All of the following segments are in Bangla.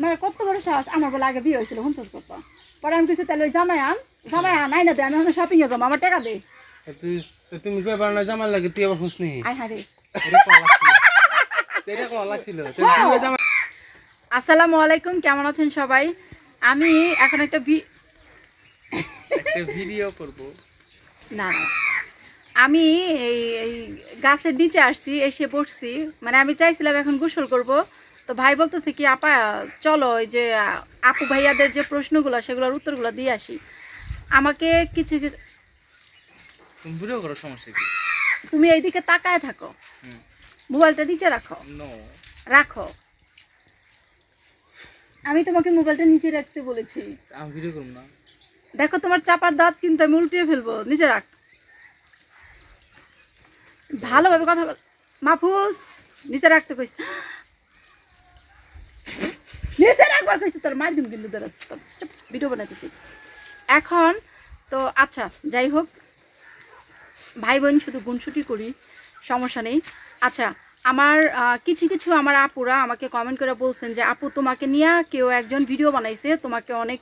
মানে কত বড় সাহস আমার বলে আগে বিয়ে হয়েছিল হুঁচস করতো পরে আমি কিছু তাহলে ওই জামাই আন নাই না দে আমি এখন শপিং এ যাবো আমার টাকা দে তুমি কই পার না জামার লাগে তুই আবার খুশনি আয় হারে তেরা কল লাগছিল আসসালামু আলাইকুম কেমন আছেন সবাই আমি এখন একটা ভিডিও করব না আমি এই গাছের নিচে আসছি এসে বসছি মানে আমি চাইছিলাম এখন গোসল করব তো ভাই বলতেছে কি আপা চলো ওই যে আপু ভাইয়াদের যে প্রশ্নগুলো সেগুলোর উত্তরগুলো দিয়ে আসি আমাকে কিছু কিছু তুমি ভিডিও করো সমস্যা কি তুমি এইদিকে তাকায় থাকো মোবাইলটা নিচে রাখো রাখো আমি তোমাকে মোবাইলটা নিচে রাখতে বলেছি আমি ভিডিও করব না দেখো তোমার চাপার দাঁত কিন্তু আমি উল্টিয়ে ফেলবো নিচে রাখ ভালোভাবে কথা বল মাহফুজ নিচে রাখতে কইস নিচে রাখবার কইছি তোর মার দিম কিন্তু তোর ভিডিও বানাইতেছি এখন তো আচ্ছা যাই হোক ভাই বোন শুধু গুনসুটি করি সমস্যা নেই আচ্ছা আমার কিছু কিছু আমার আপুরা আমাকে কমেন্ট করে বলছেন যে আপু তোমাকে নিয়ে কেউ একজন ভিডিও বানাইছে তোমাকে অনেক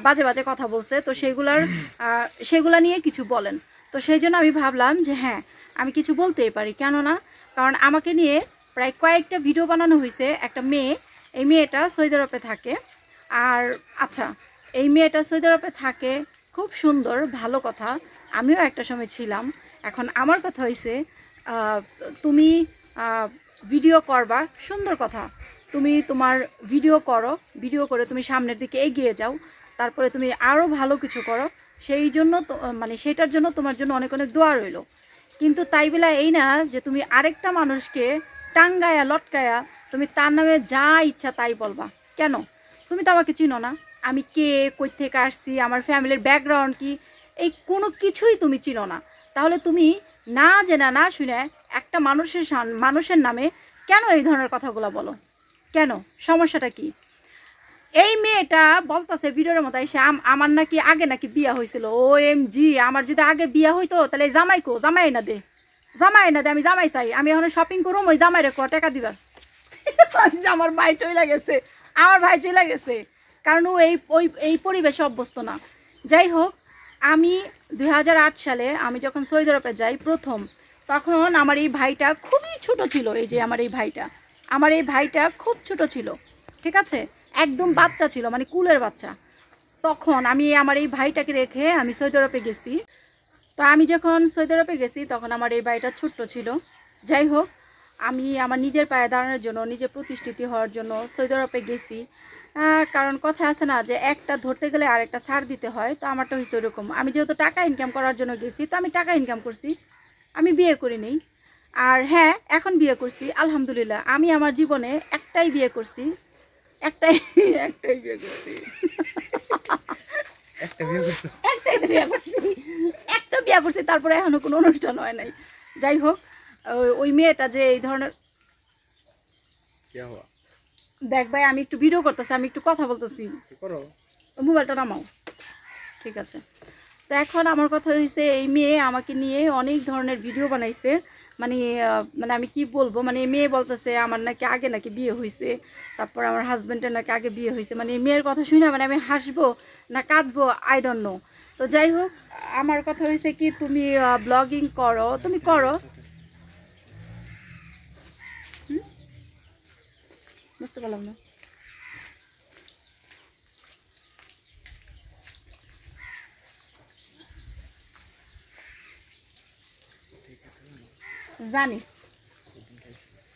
বাজে বাজে কথা বলছে তো সেগুলা নিয়ে কিছু বলেন তো সেই জন্য আমি ভাবলাম যে হ্যাঁ আমি কিছু বলতেই পারি কেননা কারণ আমাকে নিয়ে প্রায় কয়েকটা ভিডিও বানানো হয়েছে একটা মেয়ে এই মেয়েটা সৌদি আরবে থাকে আর আচ্ছা এই মেয়েটা সৌদি আরবে থাকে খুব সুন্দর ভালো কথা আমিও একটা সময় ছিলাম এখন আমার কথা হয়েছে তুমি ভিডিও করবা সুন্দর কথা তুমি তোমার ভিডিও করো ভিডিও করে তুমি সামনের দিকে এগিয়ে যাও তারপরে তুমি আরও ভালো কিছু করো সেই জন্য তো মানে সেটার জন্য তোমার জন্য অনেক অনেক দোয়া রইল কিন্তু তাই বলে এই না যে তুমি আরেকটা মানুষকে টাঙ্গায়া লটকায়া তুমি তার নামে যা ইচ্ছা তাই বলবা কেন তুমি তো আমাকে চিনো না আমি কে কই থেকে আসছি আমার ফ্যামিলির ব্যাকগ্রাউন্ড কি এই কোনো কিছুই তুমি চিনো না তাহলে তুমি না জেনে না শুনে একটা মানুষের নামে কেন এই ধরনের কথাগুলো বলো কেন সমস্যাটা কি এই মেয়েটা বলতেছে ভিডিওর মতো এসে আমার নাকি আগে নাকি বিয়া হয়েছিল OMG আমার যদি আগে বিয়া হইতো তাহলে জামাই না দে আমি জামাই চাই আমি এখন শপিং করুম ওই জামাই রেখো টাকা দিবার আমার ভাই চলে গেছে কারণ ও এই পরিবেশে অভ্যস্ত না যাই হোক আমি 2008 সালে আমি যখন সৌদি আরবে যাই প্রথম তখন আমার এই ভাইটা খুবই ছোট ছিল এই যে আমার এই ভাইটা খুব ছোট ছিল ঠিক আছে একদম বাচ্চা ছিল মানে কুলের বাচ্চা তখন আমি আমার এই ভাইটাকে রেখে আমি সৌদি আরবে গেছি তো আমি যখন সৌদি আরবে গেছি তখন আমার এই ভাইটা ছোট্ট ছিল যাই হোক আমি আমার নিজের পায়ে দাঁড়ানোর জন্য নিজে প্রতিষ্ঠিত হওয়ার জন্য সৌদি আরবে গেছি কারণ কথা আছে না যে একটা ধরতে গেলে আরেকটা ছাড় দিতে হয় তো আমারটা হয়েছে ওরকম আমি যেহেতু টাকা ইনকাম করার জন্য গেছি তো আমি টাকা ইনকাম করছি আমি বিয়ে করিনি আর হ্যাঁ এখন বিয়ে করছি আলহামদুলিল্লাহ আমি আমার জীবনে একটাই বিয়ে করছি একটা বিয়ে করছি তারপরে এখনো কোনো অনুষ্ঠান হয় নাই যাই হোক ওই মেয়েটা যে এই ধরনের দেখ ভাই আমি একটু ভিডিও করতেছি আমি একটু কথা বলতেছি মোবাইলটা নামাও ঠিক আছে তো এখন আমার কথা হয়েছে এই মেয়ে আমাকে নিয়ে অনেক ধরনের ভিডিও বানাইছে মানে আমি কি বলবো মানে এই মেয়ে বলতেছে আমার নাকি আগে নাকি বিয়ে হয়েছে তারপর আমার হাজব্যান্ডের নাকি আগে বিয়ে হয়েছে মানে এই মেয়ের কথা শুনে মানে আমি হাসবো না কাঁদবো আই ডোন্ট নো তো যাই হোক আমার কথা হয়েছে কি তুমি ব্লগিং করো তুমি করো বুঝতে পারলাম না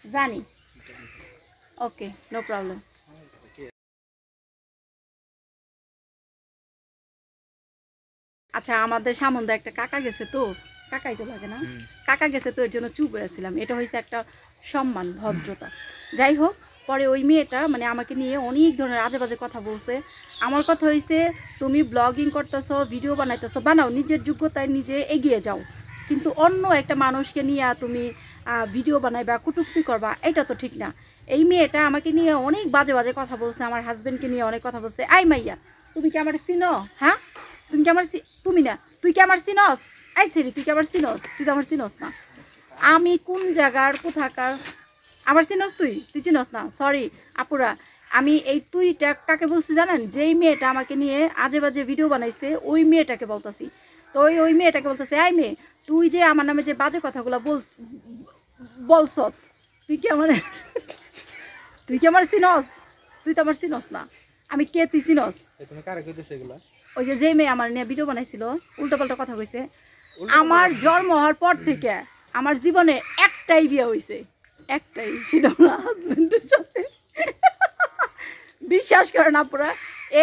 জানি ওকে নো প্রবলেম আচ্ছা আমাদের সামনে একটা কাকা গেছে তো কাকাই তো লাগে না কাকা গেছে তো এর জন্য চুপ হয়েছিলাম এটা হয়েছে একটা সম্মান ভদ্রতা যাই হোক পরে ওই মেয়েটা মানে আমাকে নিয়ে অনেক ধরনের আজে বাজে কথা বলছে আমার কথা হয়েছে তুমি ব্লগিং করতেছো ভিডিও বানাইতেছো বানাও নিজের যোগ্যতায় নিজে এগিয়ে যাও কিন্তু অন্য একটা মানুষকে নিয়ে তুমি ভিডিও বানাইবা কটূক্তি করবা এটা তো ঠিক না এই মেয়েটা আমাকে নিয়ে অনেক বাজে বাজে কথা বলছে আমার হাজবেন্ডকে নিয়ে অনেক কথা বলছে আই মাইয়া তুমি কি আমার চিনো হ্যাঁ তুমি কি আমার তুমি না তুই কি আমার চিনস আই সেরি তুই কি আমার চিনস তুই তো আমার চিনস না আমি কোন জায়গার কোথাকার আমার চিনস তুই চিনস না সরি আপুরা আমি এই তুইটা কাকে বলছি জানেন, যেই মেয়েটা আমাকে নিয়ে আজে বাজে ভিডিও বানাইছে ওই মেয়েটাকে বলতাছি। তো ওই মেয়েটাকে বলতেছে, এই মেয়ে তুই যে আমার নামে যে বাজে কথাগুলো বলছ, তুই কি আমার চিনস? তুই তো আমার চিনস না, আমি কে তুই চিনস? তুমি কারে কইতেছ এগুলা? ওই যে যেই মেয়ে আমার নিয়ে ভিডিও বানাইছিল উল্টোপাল্টা কথা কইছে। আমার জন্ম হওয়ার পর থেকে আমার জীবনে একটাই বিয়ে হয়েছে, একটাই, সেটা আমার হাজবেন্ডের সাথে। বিশ্বাস করেন আপনারা,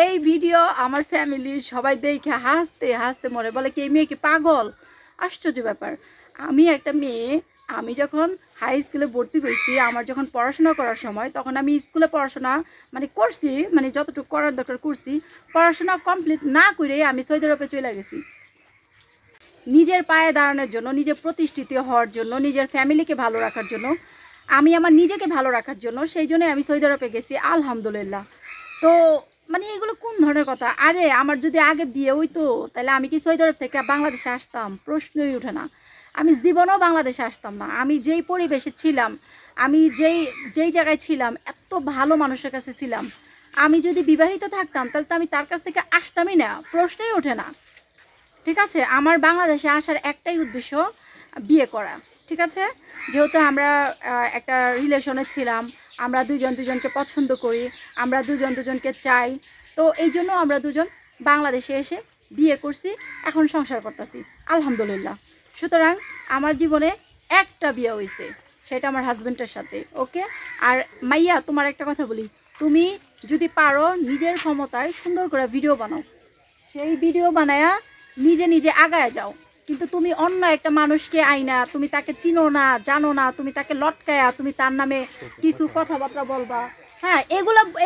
এই ভিডিও আমার ফ্যামিলি সবাই দেখে হাসতে হাসতে মরে, বলে কি এই মেয়ে কি পাগল? আশ্চর্য ব্যাপার। আমি একটা মেয়ে, আমি যখন হাই স্কুলে ভর্তি হয়েছি, আমার যখন পড়াশোনা করার সময়, তখন আমি স্কুলে পড়াশোনা করছি, যতটুকু করার দরকার করছি। পড়াশোনা কমপ্লিট না করে আমি সৌদি আরবে চলে গেছি নিজের পায়ে দাঁড়ানোর জন্য, নিজে প্রতিষ্ঠিত হওয়ার জন্য, নিজের ফ্যামিলিকে ভালো রাখার জন্য, আমি আমার নিজেকে ভালো রাখার জন্য। সেই জন্যই আমি সৌদি আরবে গেছি, আলহামদুলিল্লাহ। তো এগুলো কোন ধরনের কথা? আরে আমার যদি আগে বিয়ে হইতো তাহলে আমি কি সৌদি আরব থেকে বাংলাদেশে আসতাম? প্রশ্নই ওঠে না। আমি জীবনেও বাংলাদেশে আসতাম না। আমি যেই পরিবেশে ছিলাম, আমি যেই জায়গায় ছিলাম, এত ভালো মানুষের কাছে ছিলাম, আমি যদি বিবাহিত থাকতাম তাহলে তো আমি তার কাছ থেকে আসতামই না, প্রশ্নই ওঠে না। ঠিক আছে, আমার বাংলাদেশে আসার একটাই উদ্দেশ্য, বিয়ে করা। ঠিক আছে, যেহেতু আমরা একটা রিলেশনে ছিলাম, আমরা দুজনকে পছন্দ করি, আমরা দুজনকে চাই, তো এই জন্য আমরা দুজন বাংলাদেশে এসে বিয়ে করছি, এখন সংসার করতেছি আলহামদুলিল্লাহ। সুতরাং আমার জীবনে একটা বিয়ে হয়েছে, সেটা আমার হাজবেন্ডের সাথে। ওকে। আর মাইয়া, তোমার একটা কথা বলি, তুমি যদি পারো নিজের ক্ষমতায় সুন্দর করে ভিডিও বানাও, সেই ভিডিও বানায়া নিজে নিজে আগায় যাও। কিন্তু তুমি অন্য একটা মানুষকে আইনা, তুমি তাকে চিনো না, জানো না, তুমি তাকে লটকায়া তুমি তার নামে কিছু কথাবার্তা বলবা, হ্যাঁ,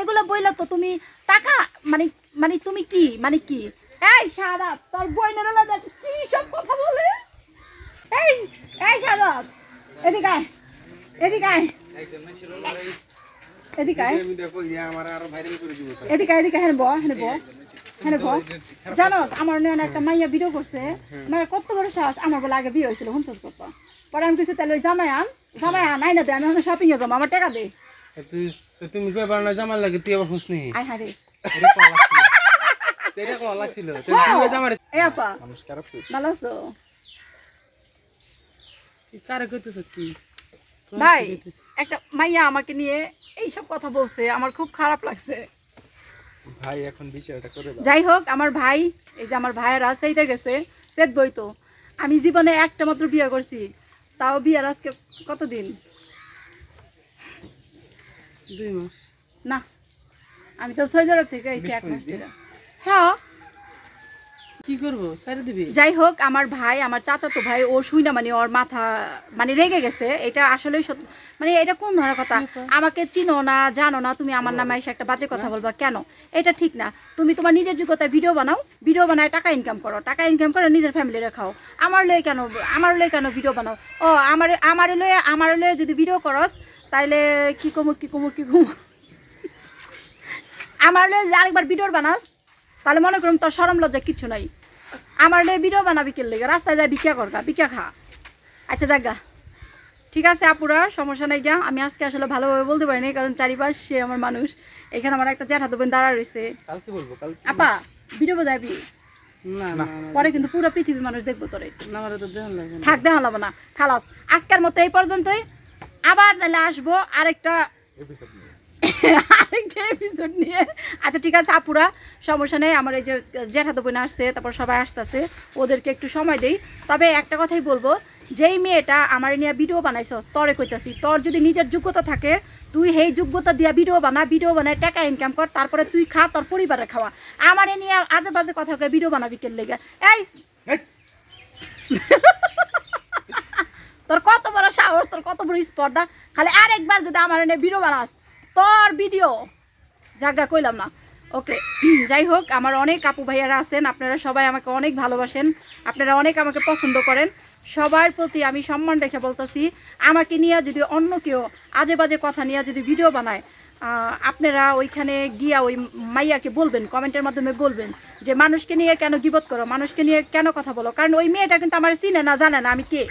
এগুলা বইলা তো তুমি টাকা তুমি কি কি? এই সাদাত, তোর বইনের কি সব কথা বলে? এই এই সাদাত, এদিকে আয়, এদিকে আয়, এদিকে আয়, এদিকে এদিকে, হ্যাঁ বো। জানো আমার একটা মাইয়া ভিডিও করছে, মানে কত বড় সাহস, আমার বলে আগে বিয়ে হয়েছিল হুনচত করতো। পরে আমি কিছু তাহলে ওই জামাই আন নাই না দে, আমি এখন শপিং এ যাবো, আমার টাকা দে। তুমি কই পার না জামার লাগে, তুই আবার হুসনি। আয় হারে তেরে কল লাগছিল, তুই জামারে। এই আপা নমস্কার আপু, ভালো আছো? কারে কইতেছ কি ভাই, একটা মাইয়া আমাকে নিয়ে এইসব কথা বলছে, আমার খুব খারাপ লাগছে ভাই। এখন বিচারটা করে দাও। যাই হোক, আমার ভাই, এই যে আমার ভাইয়েরা সেইতে গেছে সেট বই। তো আমি জীবনে একটা মাত্র বিয়ে করছি, তাও বিয়ের আজকে কতদিন? 2 মাস না, আমি তো সৌদি আরব থেকে আইছি 1 মাস ধরে। হ্যাঁ, কি করব, সারি দিবি? যাই হোক, আমার ভাই, আমার চাচাতো ভাই, ও শুই না, ওর মাথা রেগে গেছে। এটা আসলে এটা কোন ধরনের কথা? আমাকে চিনো না, জানো না, তুমি আমার নামে এসে একটা বাজে কথা বলবা কেন? এটা ঠিক না। তুমি তোমার নিজের যোগ্যতায় ভিডিও বানাও, ভিডিও বানায় টাকা ইনকাম করো, টাকা ইনকাম করে নিজের ফ্যামিলি রেখাও। আমার লয়ে কেন ভিডিও বানাও? ও আমার লয়ে যদি ভিডিও করস তাইলে কি কমু আমার লয়ে যে আরেকবার ভিডিও বানাস তাহলে মনে করুন তোর শরম লজ্জা কিচ্ছু নাই। আমার লয়ে ভিডিও বানাবি কে লেগে? রাস্তায় যায় ভিক্ষা খা। আচ্ছা জাগা, ঠিক আছে আপুরা, সমস্যা নাই গা। আমি আজকে আসলে ভালোভাবে বলতে পারিনি, কারণ চারিপাশে আমার মানুষ। এখানে আমার একটা জ্যাঠাতো বোন দাঁড়া রয়েছে। কালকে বলবো, কালকে। আপা ভিডিও যাবি না না, পরে কিন্তু পুরো পৃথিবীর মানুষ দেখবো তোরে। না আমারে তো দেখান লাগে না। থাক, দেখা লাগবে না, খালাস। আজকের মতো এই পর্যন্তই। আবার নাহলে আসবো আরেকটা এপিসোড নিয়ে। আচ্ছা ঠিক আছে আপুরা, সমস্যা নেই। আমার এই যে জ্যাঠাতো বোন আসছে, তারপর সবাই আসতেছে, ওদেরকে একটু সময় দেই। তবে একটা কথাই বলবো, যেই মেয়েটা আমার নিয়ে ভিডিও বানাইছস, তরে কইতাছি, তোর যদি নিজের যোগ্যতা থাকে, তুই সেই যোগ্যতা দিয়া ভিডিও বানায় টাকা ইনকাম কর, তারপরে তুই খা, তোর পরিবারে খাওয়া। আমার নিয়ে আজে বাজে কথা কয়ে ভিডিও বানাবি কে লেগে? এই তোর কত বড় সাহস, তোর কত বড় স্পর্ধা! খালি আরেকবার যদি আমার নিয়ে ভিডিও বানাস, তোর ভিডিও জায়গা কইলাম না। ওকে, যাই হোক, আমার অনেক আপু ভাইয়ারা আছেন, আপনারা সবাই আমাকে অনেক ভালোবাসেন, আপনারা অনেক আমাকে পছন্দ করেন। সবার প্রতি আমি সম্মান রেখে বলতেছি, আমাকে নিয়ে যদি অন্য কেউ আজে বাজে কথা নিয়ে যদি ভিডিও বানায়, আপনারা ওইখানে গিয়া ওই মাইয়াকে বলবেন, কমেন্টের মাধ্যমে বলবেন যে মানুষকে নিয়ে কেন গিবত করো, মানুষকে নিয়ে কেন কথা বলো। কারণ ওই মেয়েটা কিন্তু আমার চিনে না, জানে না আমি কে,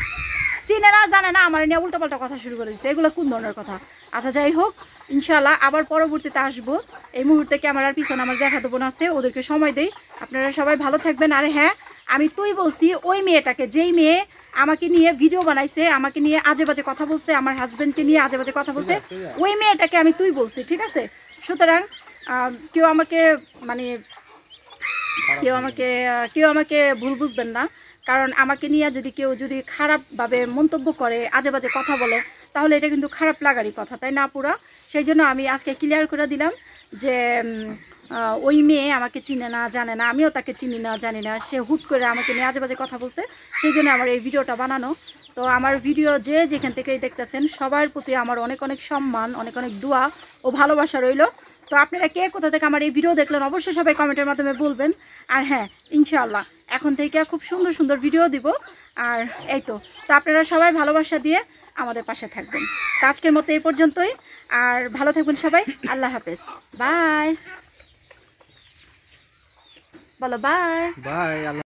চিনে না জানে না, আমার নিয়ে উল্টোপাল্টা কথা শুরু করে দিচ্ছে। এগুলো কোন ধরনের কথা? আচ্ছা যাই হোক, ইনশাল্লাহ আবার পরবর্তীতে আসবো। এই মুহূর্তে ক্যামেরার পিছনে আমার দেখাতো বোন আছে, ওদেরকে সময় দেই। আপনারা সবাই ভালো থাকবেন। আর হ্যাঁ, আমি তুই বলছি ওই মেয়েটাকে, যেই মেয়ে আমাকে নিয়ে ভিডিও বানাইছে, আমাকে নিয়ে আজে বাজে কথা বলছে, আমার হাজবেন্ডকে নিয়ে আজে বাজে কথা বলছে, ওই মেয়েটাকে আমি তুই বলছি, ঠিক আছে? সুতরাং কেউ আমাকে মানে কেউ আমাকে ভুল বুঝবেন না, কারণ আমাকে নিয়ে যদি খারাপভাবে মন্তব্য করে, আজে বাজে কথা বলে, তাহলে এটা কিন্তু খারাপ লাগারই কথা, তাই না পুরা? সেই জন্য আমি আজকে ক্লিয়ার করে দিলাম যে ওই মেয়ে আমাকে চিনে না, জানে না, আমিও তাকে চিনি না, জানি না, সে হুট করে আমাকে নিয়ে আজে বাজে কথা বলছে, সেই জন্য আমার এই ভিডিওটা বানানো। তো আমার ভিডিও যে যেখান থেকেই দেখতেছেন, সবার প্রতি আমার অনেক অনেক সম্মান, অনেক অনেক দোয়া ও ভালোবাসা রইল। তো আপনারা কে কোথা থেকে আমার এই ভিডিও দেখলেন অবশ্যই সবাই কমেন্টের মাধ্যমে বলবেন। আর হ্যাঁ, ইনশাআল্লাহ এখন থেকে খুব সুন্দর সুন্দর ভিডিও দিব। আর এই তো আপনারা সবাই ভালোবাসা দিয়ে আমাদের পাশে থাকবেন। তো আজকের মতো এই পর্যন্তই। আর ভালো থাকবেন সবাই। আল্লাহ হাফেজ। বাই বলো, বাই বাই।